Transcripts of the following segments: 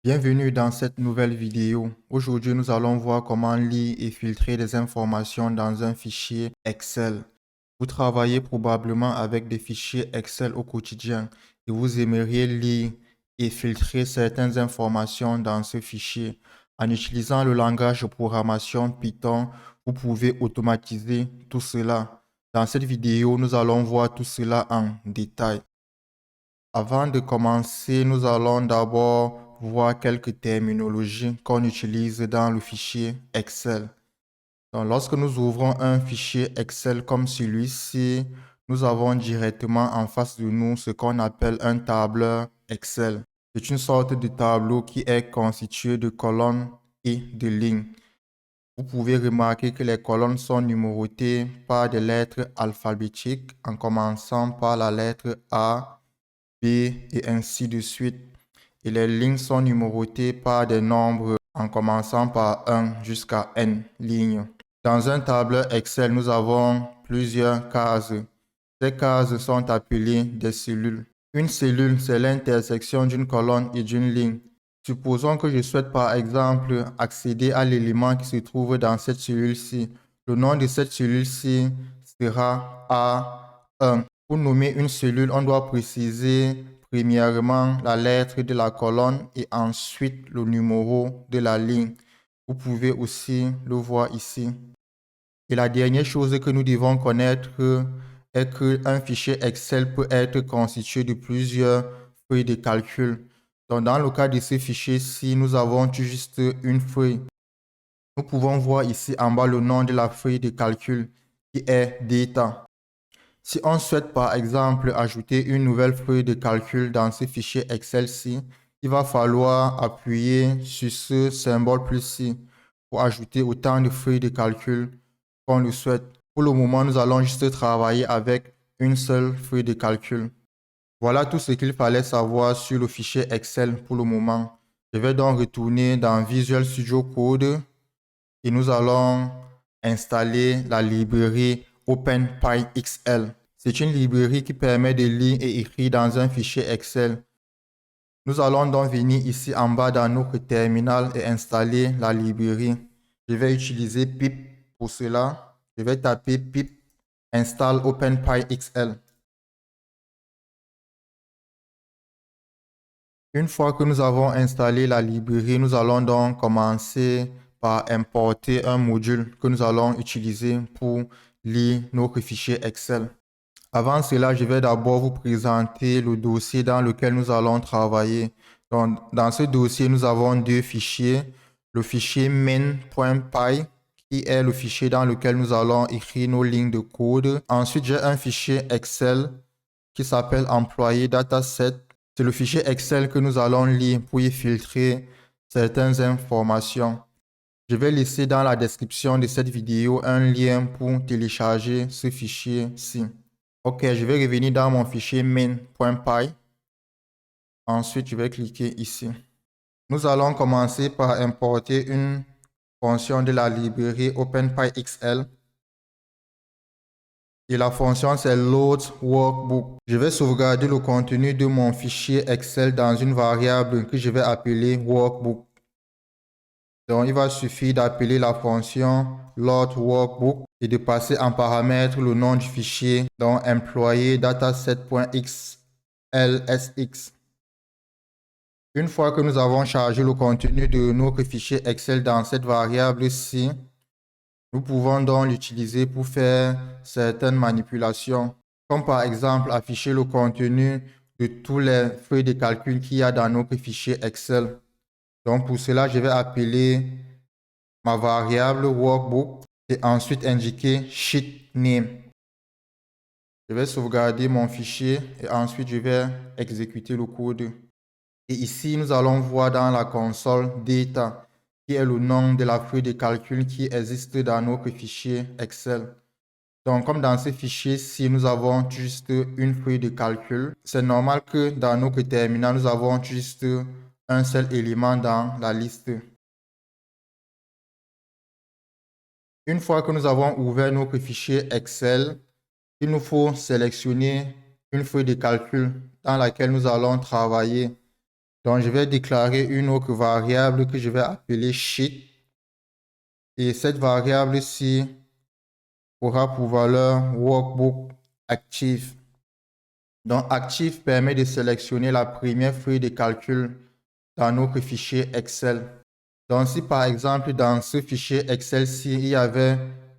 Bienvenue dans cette nouvelle vidéo. Aujourd'hui, nous allons voir comment lire et filtrer des informations dans un fichier Excel. Vous travaillez probablement avec des fichiers Excel au quotidien et vous aimeriez lire et filtrer certaines informations dans ce fichier. En utilisant le langage de programmation Python, vous pouvez automatiser tout cela. Dans cette vidéo, nous allons voir tout cela en détail. Avant de commencer, nous allons d'abord voir quelques terminologies qu'on utilise dans le fichier Excel. Donc, lorsque nous ouvrons un fichier Excel comme celui-ci, nous avons directement en face de nous ce qu'on appelle un tableur Excel. C'est une sorte de tableau qui est constitué de colonnes et de lignes. Vous pouvez remarquer que les colonnes sont numérotées par des lettres alphabétiques en commençant par la lettre A, B et ainsi de suite. Et les lignes sont numérotées par des nombres en commençant par 1 jusqu'à n lignes. Dans un tableur Excel, nous avons plusieurs cases. Ces cases sont appelées des cellules. Une cellule, c'est l'intersection d'une colonne et d'une ligne. Supposons que je souhaite par exemple accéder à l'élément qui se trouve dans cette cellule-ci. Le nom de cette cellule-ci sera A1. Pour nommer une cellule, on doit préciser premièrement la lettre de la colonne et ensuite le numéro de la ligne. Vous pouvez aussi le voir ici. Et la dernière chose que nous devons connaître est qu'un fichier Excel peut être constitué de plusieurs feuilles de calcul. Donc, dans le cas de ce fichier-ci, nous avons juste une feuille. Nous pouvons voir ici en bas le nom de la feuille de calcul qui est Data. Si on souhaite par exemple ajouter une nouvelle feuille de calcul dans ce fichier Excel-ci, il va falloir appuyer sur ce symbole plus-ci pour ajouter autant de feuilles de calcul qu'on le souhaite. Pour le moment, nous allons juste travailler avec une seule feuille de calcul. Voilà tout ce qu'il fallait savoir sur le fichier Excel pour le moment. Je vais donc retourner dans Visual Studio Code et nous allons installer la librairie OpenPyXL. C'est une librairie qui permet de lire et écrire dans un fichier Excel. Nous allons donc venir ici en bas dans notre terminal et installer la librairie. Je vais utiliser pip pour cela. Je vais taper pip install OpenPyXL. Une fois que nous avons installé la librairie, nous allons donc commencer par importer un module que nous allons utiliser pour lire notre fichier Excel. Avant cela, je vais d'abord vous présenter le dossier dans lequel nous allons travailler. Donc, dans ce dossier, nous avons deux fichiers. Le fichier main.py qui est le fichier dans lequel nous allons écrire nos lignes de code. Ensuite, j'ai un fichier Excel qui s'appelle employé dataset. C'est le fichier Excel que nous allons lire pour y filtrer certaines informations. Je vais laisser dans la description de cette vidéo un lien pour télécharger ce fichier-ci. Ok, je vais revenir dans mon fichier main.py. Ensuite, je vais cliquer ici. Nous allons commencer par importer une fonction de la librairie OpenPyXL. Et la fonction, c'est load workbook. Je vais sauvegarder le contenu de mon fichier Excel dans une variable que je vais appeler workbook. Donc, il va suffire d'appeler la fonction load workbook et de passer en paramètre le nom du fichier, donc employé dataset.xlsx. Une fois que nous avons chargé le contenu de notre fichier Excel dans cette variable-ci, nous pouvons donc l'utiliser pour faire certaines manipulations, comme par exemple afficher le contenu de tous les feuilles de calcul qu'il y a dans notre fichier Excel. Donc pour cela, je vais appeler ma variable workbook et ensuite indiquer sheet name. Je vais sauvegarder mon fichier et ensuite je vais exécuter le code. Et ici, nous allons voir dans la console data, qui est le nom de la feuille de calcul qui existe dans notre fichier Excel. Donc, comme dans ce fichier-ci, nous avons juste une feuille de calcul. C'est normal que dans notre terminal, nous avons juste un seul élément dans la liste. Une fois que nous avons ouvert notre fichier Excel, il nous faut sélectionner une feuille de calcul dans laquelle nous allons travailler. Donc, je vais déclarer une autre variable que je vais appeler sheet. Et cette variable-ci aura pour valeur workbook active. Donc, active permet de sélectionner la première feuille de calcul dans notre fichier Excel. Donc, si par exemple, dans ce fichier Excel-ci, il y avait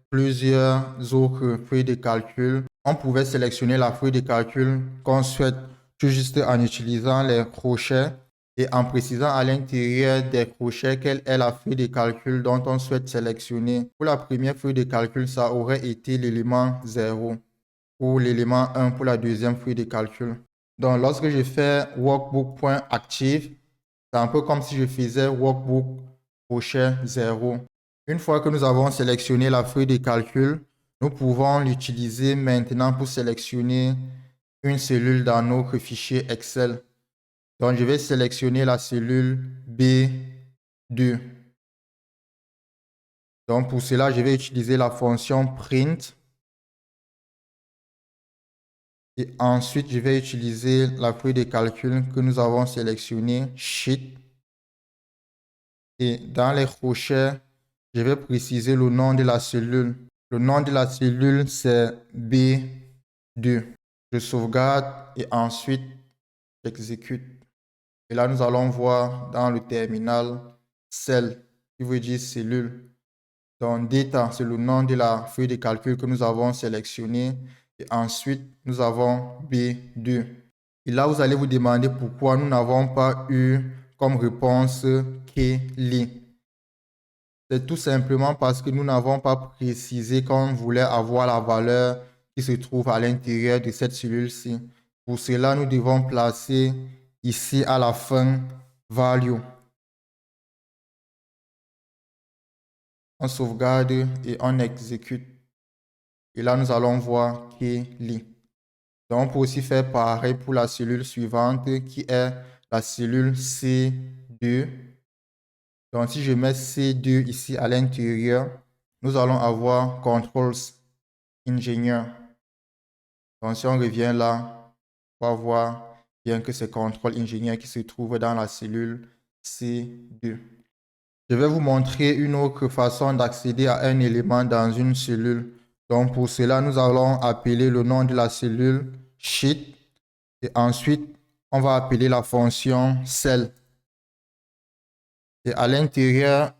plusieurs autres feuilles de calcul, on pouvait sélectionner la feuille de calcul qu'on souhaite tout juste en utilisant les crochets et en précisant à l'intérieur des crochets quelle est la feuille de calcul dont on souhaite sélectionner. Pour la première feuille de calcul, ça aurait été l'élément 0 ou l'élément 1 pour la deuxième feuille de calcul. Donc, lorsque je fais workbook.active, c'est un peu comme si je faisais workbook crochet 0. Une fois que nous avons sélectionné la feuille de calcul, nous pouvons l'utiliser maintenant pour sélectionner une cellule dans notre fichier Excel. Donc, je vais sélectionner la cellule B2. Donc, pour cela, je vais utiliser la fonction print. Et ensuite, je vais utiliser la feuille de calcul que nous avons sélectionnée, sheet. Et dans les crochets, je vais préciser le nom de la cellule. Le nom de la cellule, c'est B2. Je sauvegarde et ensuite, j'exécute. Et là, nous allons voir dans le terminal cell, qui veut dire cellule. Donc, data, c'est le nom de la feuille de calcul que nous avons sélectionnée. Et ensuite, nous avons B2. Et là, vous allez vous demander pourquoi nous n'avons pas eu comme réponse Kelly. C'est tout simplement parce que nous n'avons pas précisé qu'on voulait avoir la valeur qui se trouve à l'intérieur de cette cellule-ci. Pour cela, nous devons placer ici à la fin value. On sauvegarde et on exécute. Et là, nous allons voir Kelly. Donc, on peut aussi faire pareil pour la cellule suivante qui est la cellule C2. Donc, si je mets C2 ici à l'intérieur, nous allons avoir Controls Engineer. Donc, si on revient là, on va voir bien que c'est Control Engineer qui se trouve dans la cellule C2. Je vais vous montrer une autre façon d'accéder à un élément dans une cellule. Donc, pour cela, nous allons appeler le nom de la cellule sheet et ensuite, on va appeler la fonction cell. Et à l'intérieur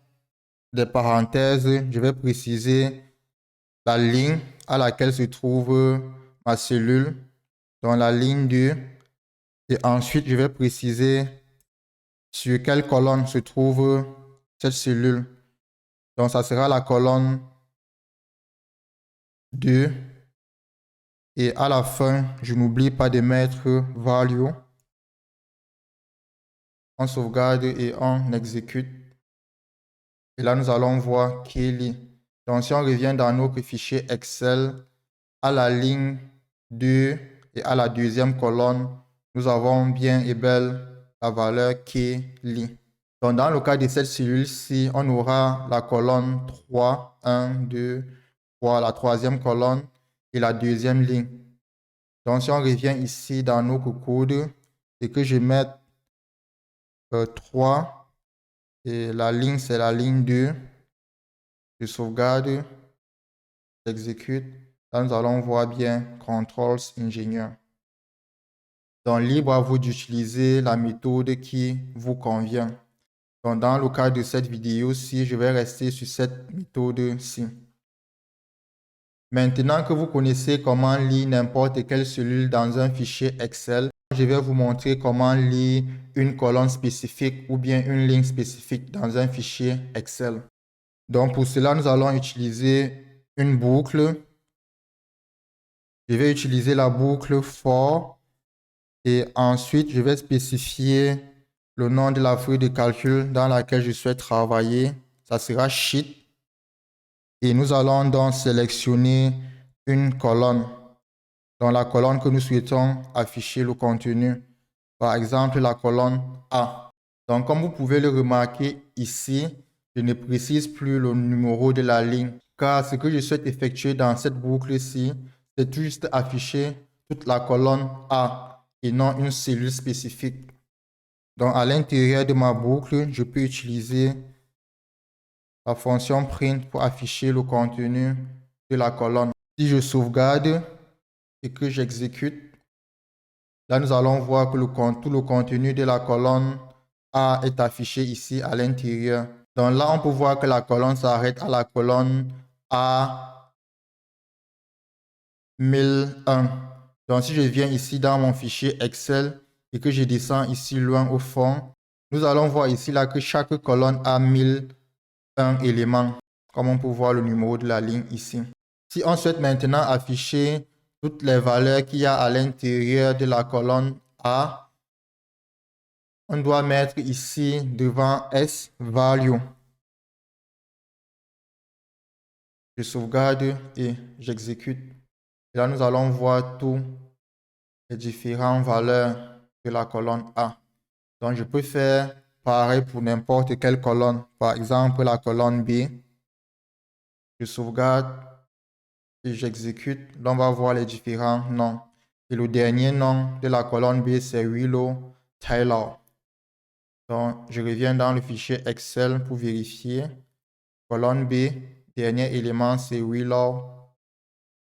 des parenthèses, je vais préciser la ligne à laquelle se trouve ma cellule, dans la ligne 2. Et ensuite, je vais préciser sur quelle colonne se trouve cette cellule. Donc, ça sera la colonne 2. Et à la fin, je n'oublie pas de mettre value. On sauvegarde et on exécute. Et là, nous allons voir Kelly. Donc, si on revient dans notre fichier Excel, à la ligne 2 et à la deuxième colonne, nous avons bien et belle la valeur Kelly. Donc, dans le cas de cette cellule-ci, on aura la colonne 3, 1, 2, 3, la troisième colonne et la deuxième ligne. Donc, si on revient ici dans notre code et que je mette 3 et la ligne, c'est la ligne 2, je sauvegarde, j'exécute. Là, nous allons voir bien Controls Engineer. Donc, libre à vous d'utiliser la méthode qui vous convient. Donc, dans le cas de cette vidéo-ci, je vais rester sur cette méthode-ci. Maintenant que vous connaissez comment lire n'importe quelle cellule dans un fichier Excel, je vais vous montrer comment lire une colonne spécifique ou bien une ligne spécifique dans un fichier Excel. Donc, pour cela, nous allons utiliser une boucle. Je vais utiliser la boucle for et ensuite, je vais spécifier le nom de la feuille de calcul dans laquelle je souhaite travailler. Ça sera sheet. Et nous allons donc sélectionner une colonne. Dans la colonne que nous souhaitons afficher le contenu. Par exemple, la colonne A. Donc, comme vous pouvez le remarquer ici, je ne précise plus le numéro de la ligne. Car ce que je souhaite effectuer dans cette boucle-ci, c'est juste afficher toute la colonne A et non une cellule spécifique. Donc, à l'intérieur de ma boucle, je peux utiliser la fonction print pour afficher le contenu de la colonne. Si je sauvegarde et que j'exécute, là, nous allons voir que tout le contenu de la colonne A est affiché ici à l'intérieur. Donc là, on peut voir que la colonne s'arrête à la colonne A 1001. Donc si je viens ici dans mon fichier Excel et que je descends ici loin au fond, nous allons voir ici là que chaque colonne a 1001 éléments, comme on peut voir le numéro de la ligne ici. Si on souhaite maintenant afficher toutes les valeurs qu'il y a à l'intérieur de la colonne A, on doit mettre ici devant S value. Je sauvegarde et j'exécute. Et là, nous allons voir tous les différentes valeurs de la colonne A. Donc, je peux faire pareil pour n'importe quelle colonne. Par exemple, la colonne B. Je sauvegarde et j'exécute. Là, on va voir les différents noms. Et le dernier nom de la colonne B, c'est Willow Taylor. Donc, je reviens dans le fichier Excel pour vérifier. Colonne B, dernier élément, c'est Willow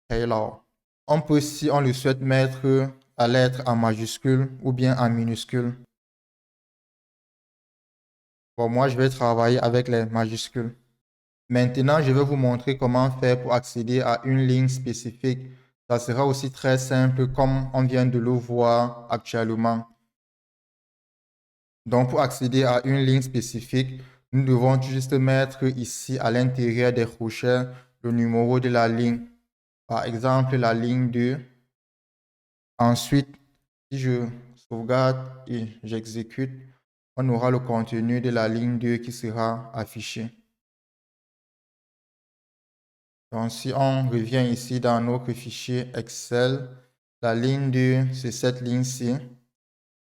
Taylor. On peut, si on le souhaite, mettre la lettre en majuscule ou bien en minuscule. Bon, moi, je vais travailler avec les majuscules. Maintenant, je vais vous montrer comment faire pour accéder à une ligne spécifique. Ça sera aussi très simple comme on vient de le voir actuellement. Donc, pour accéder à une ligne spécifique, nous devons juste mettre ici à l'intérieur des crochets le numéro de la ligne. Par exemple, la ligne 2. Ensuite, si je sauvegarde et j'exécute, on aura le contenu de la ligne 2 qui sera affiché. Donc, si on revient ici dans notre fichier Excel, la ligne 2, c'est cette ligne-ci.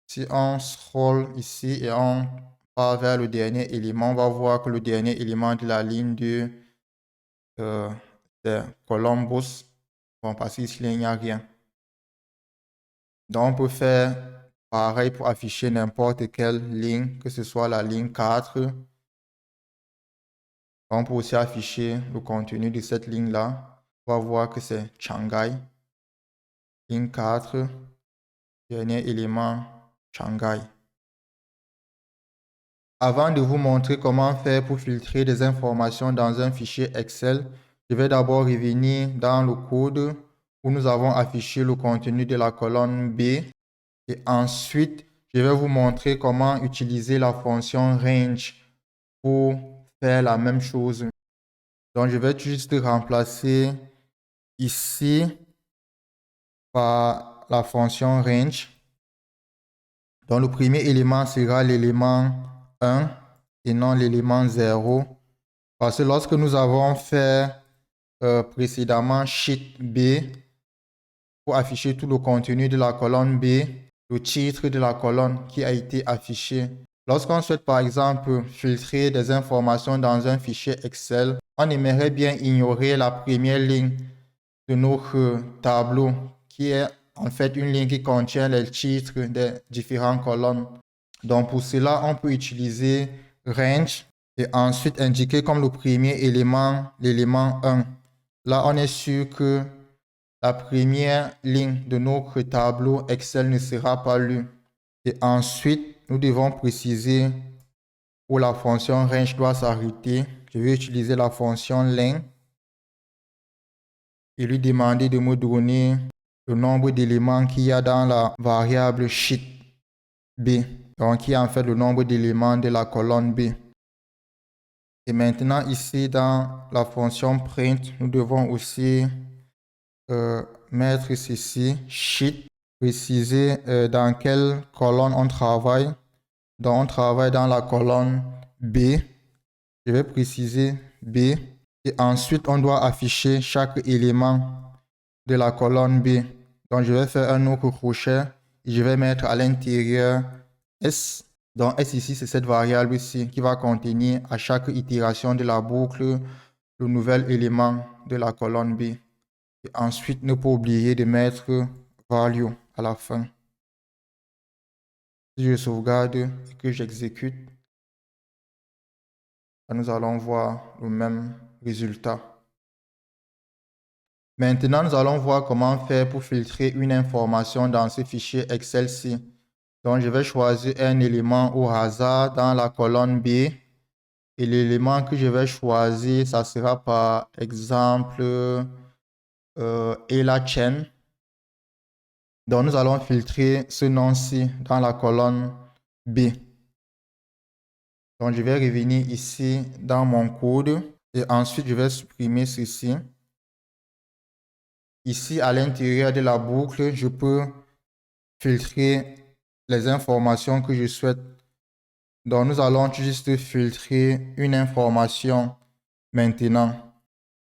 Si on scroll ici et on part vers le dernier élément, on va voir que le dernier élément de la ligne 2, c'est Columbus. Bon, parce qu'ici, il n'y a rien. Donc, on peut faire pareil pour afficher n'importe quelle ligne, que ce soit la ligne 4. On peut aussi afficher le contenu de cette ligne-là. On va voir que c'est Shanghai. Ligne 4, dernier élément, Shanghai. Avant de vous montrer comment faire pour filtrer des informations dans un fichier Excel, je vais d'abord revenir dans le code où nous avons affiché le contenu de la colonne B. Et ensuite, je vais vous montrer comment utiliser la fonction range pour faire la même chose. Donc, je vais juste remplacer ici par la fonction range. Donc, le premier élément sera l'élément 1 et non l'élément 0. Parce que lorsque nous avons fait précédemment sheet B pour afficher tout le contenu de la colonne B, le titre de la colonne qui a été affiché. Lorsqu'on souhaite par exemple filtrer des informations dans un fichier Excel, on aimerait bien ignorer la première ligne de notre tableau qui est en fait une ligne qui contient les titres des différentes colonnes. Donc pour cela, on peut utiliser range et ensuite indiquer comme le premier élément l'élément 1. Là, on est sûr que la première ligne de notre tableau Excel ne sera pas lue. Et ensuite, nous devons préciser où la fonction range doit s'arrêter. Je vais utiliser la fonction len et lui demander de me donner le nombre d'éléments qu'il y a dans la variable sheet B. Donc, qui est en fait le nombre d'éléments de la colonne B. Et maintenant, ici, dans la fonction print, nous devons aussi mettre ceci, sheet, préciser dans quelle colonne on travaille. Donc, on travaille dans la colonne B. Je vais préciser B. Et ensuite, on doit afficher chaque élément de la colonne B. Donc, je vais faire un autre crochet et je vais mettre à l'intérieur S. Donc, S ici, c'est cette variable ici qui va contenir à chaque itération de la boucle le nouvel élément de la colonne B. Et ensuite, ne pas oublier de mettre value à la fin. Si je sauvegarde et que j'exécute, nous allons voir le même résultat. Maintenant, nous allons voir comment faire pour filtrer une information dans ce fichier Excel-ci. Donc, je vais choisir un élément au hasard dans la colonne B. Et l'élément que je vais choisir, ça sera par exemple Ella Chen. Donc, nous allons filtrer ce nom-ci dans la colonne B. Donc, je vais revenir ici dans mon code et ensuite, je vais supprimer ceci. Ici, à l'intérieur de la boucle, je peux filtrer les informations que je souhaite. Donc, nous allons juste filtrer une information maintenant.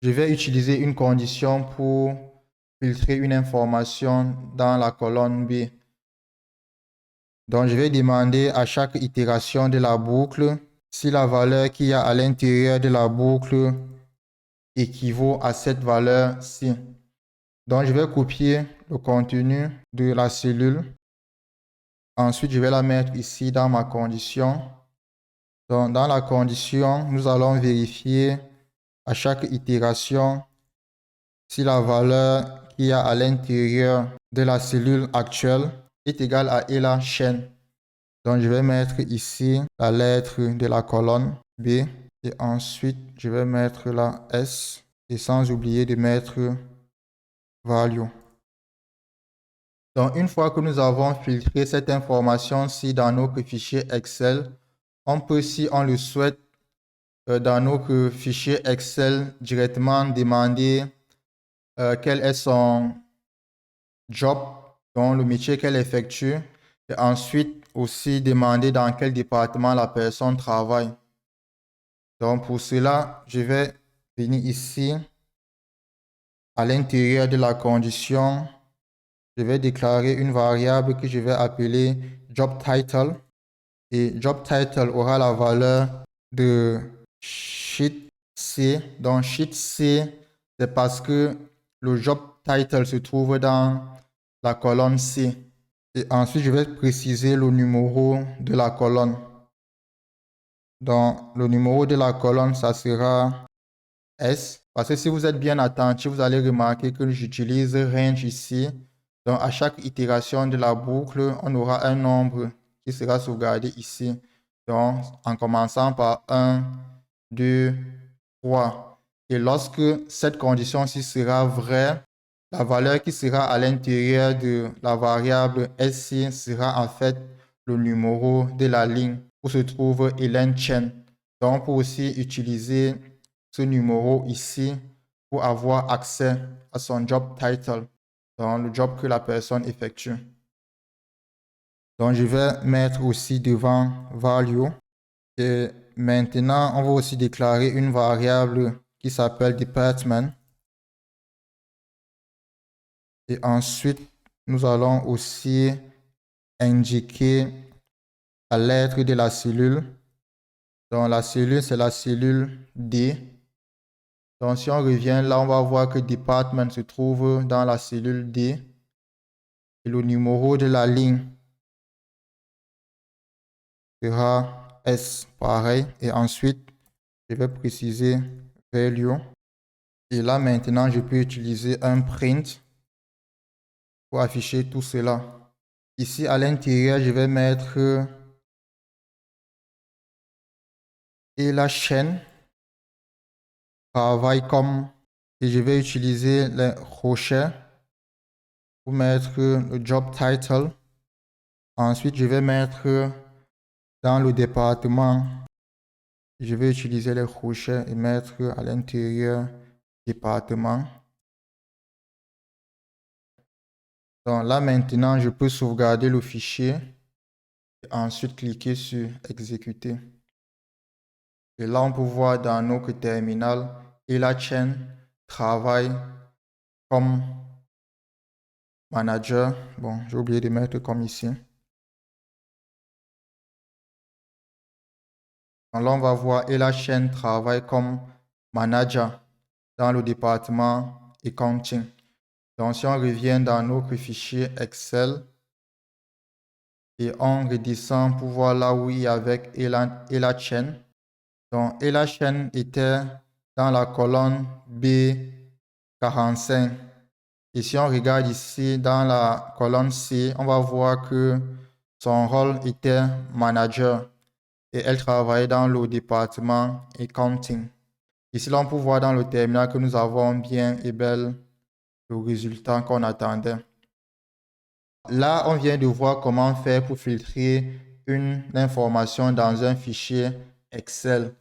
Je vais utiliser une condition pour filtrer une information dans la colonne B. Donc, je vais demander à chaque itération de la boucle si la valeur qu'il y a à l'intérieur de la boucle équivaut à cette valeur-ci. Donc, je vais copier le contenu de la cellule. Ensuite, je vais la mettre ici dans ma condition. Donc, dans la condition, nous allons vérifier à chaque itération si la valeur qu'il y a à l'intérieur de la cellule actuelle est égale à Ella Chen. Donc, je vais mettre ici la lettre de la colonne B et ensuite, je vais mettre la S et sans oublier de mettre value. Donc, une fois que nous avons filtré cette information-ci dans notre fichier Excel, on peut, si on le souhaite, dans notre fichier Excel, directement demander quel est son job, donc le métier qu'elle effectue, et ensuite aussi demander dans quel département la personne travaille. Donc, pour cela, je vais venir ici, à l'intérieur de la condition, je vais déclarer une variable que je vais appeler job title. Et job title aura la valeur de sheet C. Donc sheet C, c'est parce que le job title se trouve dans la colonne C. Et ensuite, je vais préciser le numéro de la colonne. Donc, le numéro de la colonne, ça sera S. Parce que si vous êtes bien attentif, vous allez remarquer que j'utilise range ici. Donc, à chaque itération de la boucle, on aura un nombre qui sera sauvegardé ici. Donc, en commençant par 1, 2, 3. Et lorsque cette condition-ci sera vraie, la valeur qui sera à l'intérieur de la variable SC sera en fait le numéro de la ligne où se trouve Ellen Chen. Donc, on peut aussi utiliser ce numéro ici pour avoir accès à son job title, dans le job que la personne effectue. Donc, je vais mettre aussi devant value. Et maintenant, on va aussi déclarer une variable qui s'appelle department. Et ensuite, nous allons aussi indiquer la lettre de la cellule. Donc, la cellule, c'est la cellule D. Donc, si on revient là, on va voir que department se trouve dans la cellule D. Et le numéro de la ligne sera S, pareil. Et ensuite, je vais préciser value. Et là, maintenant, je peux utiliser un print pour afficher tout cela. Ici, à l'intérieur, je vais mettre et la chaîne travaille comme et je vais utiliser les crochets pour mettre le job title. Ensuite, je vais mettre dans le département, je vais utiliser les crochets et mettre à l'intérieur département. Donc là maintenant, je peux sauvegarder le fichier et ensuite cliquer sur exécuter. Et là, on peut voir dans notre terminal, Ella Chen travaille comme manager. Bon, j'ai oublié de mettre comme ici. Donc là, on va voir Ella Chen travaille comme manager dans le département accounting. Donc, si on revient dans notre fichier Excel Et on redescend pour voir là où il y avait la chaîne. Donc, et la chaîne était dans la colonne B45. Et si on regarde ici dans la colonne C, on va voir que son rôle était manager et elle travaillait dans le département accounting. Ici, là, on peut voir dans le terminal que nous avons bien et bel le résultat qu'on attendait. Là, on vient de voir comment faire pour filtrer une information dans un fichier Excel.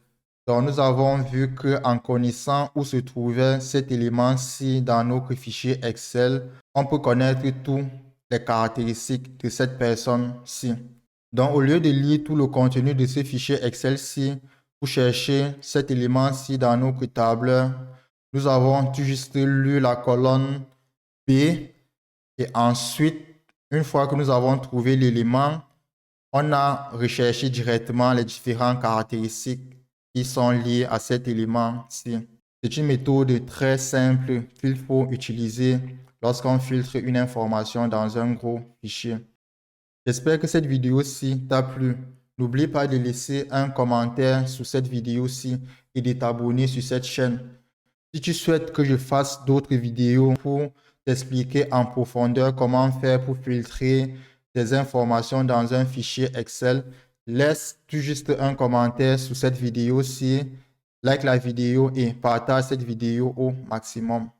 Donc, nous avons vu qu'en connaissant où se trouvait cet élément-ci dans notre fichier Excel, on peut connaître toutes les caractéristiques de cette personne-ci. Donc, au lieu de lire tout le contenu de ce fichier Excel-ci, pour chercher cet élément-ci dans notre tableur, nous avons tout juste lu la colonne B et ensuite, une fois que nous avons trouvé l'élément, on a recherché directement les différentes caractéristiques qui sont liées à cet élément-ci. C'est une méthode très simple qu'il faut utiliser lorsqu'on filtre une information dans un gros fichier. J'espère que cette vidéo-ci t'a plu. N'oublie pas de laisser un commentaire sous cette vidéo-ci et de t'abonner sur cette chaîne. Si tu souhaites que je fasse d'autres vidéos pour t'expliquer en profondeur comment faire pour filtrer des informations dans un fichier Excel, laisse tout juste un commentaire sous cette vidéo-ci, like la vidéo et partage cette vidéo au maximum.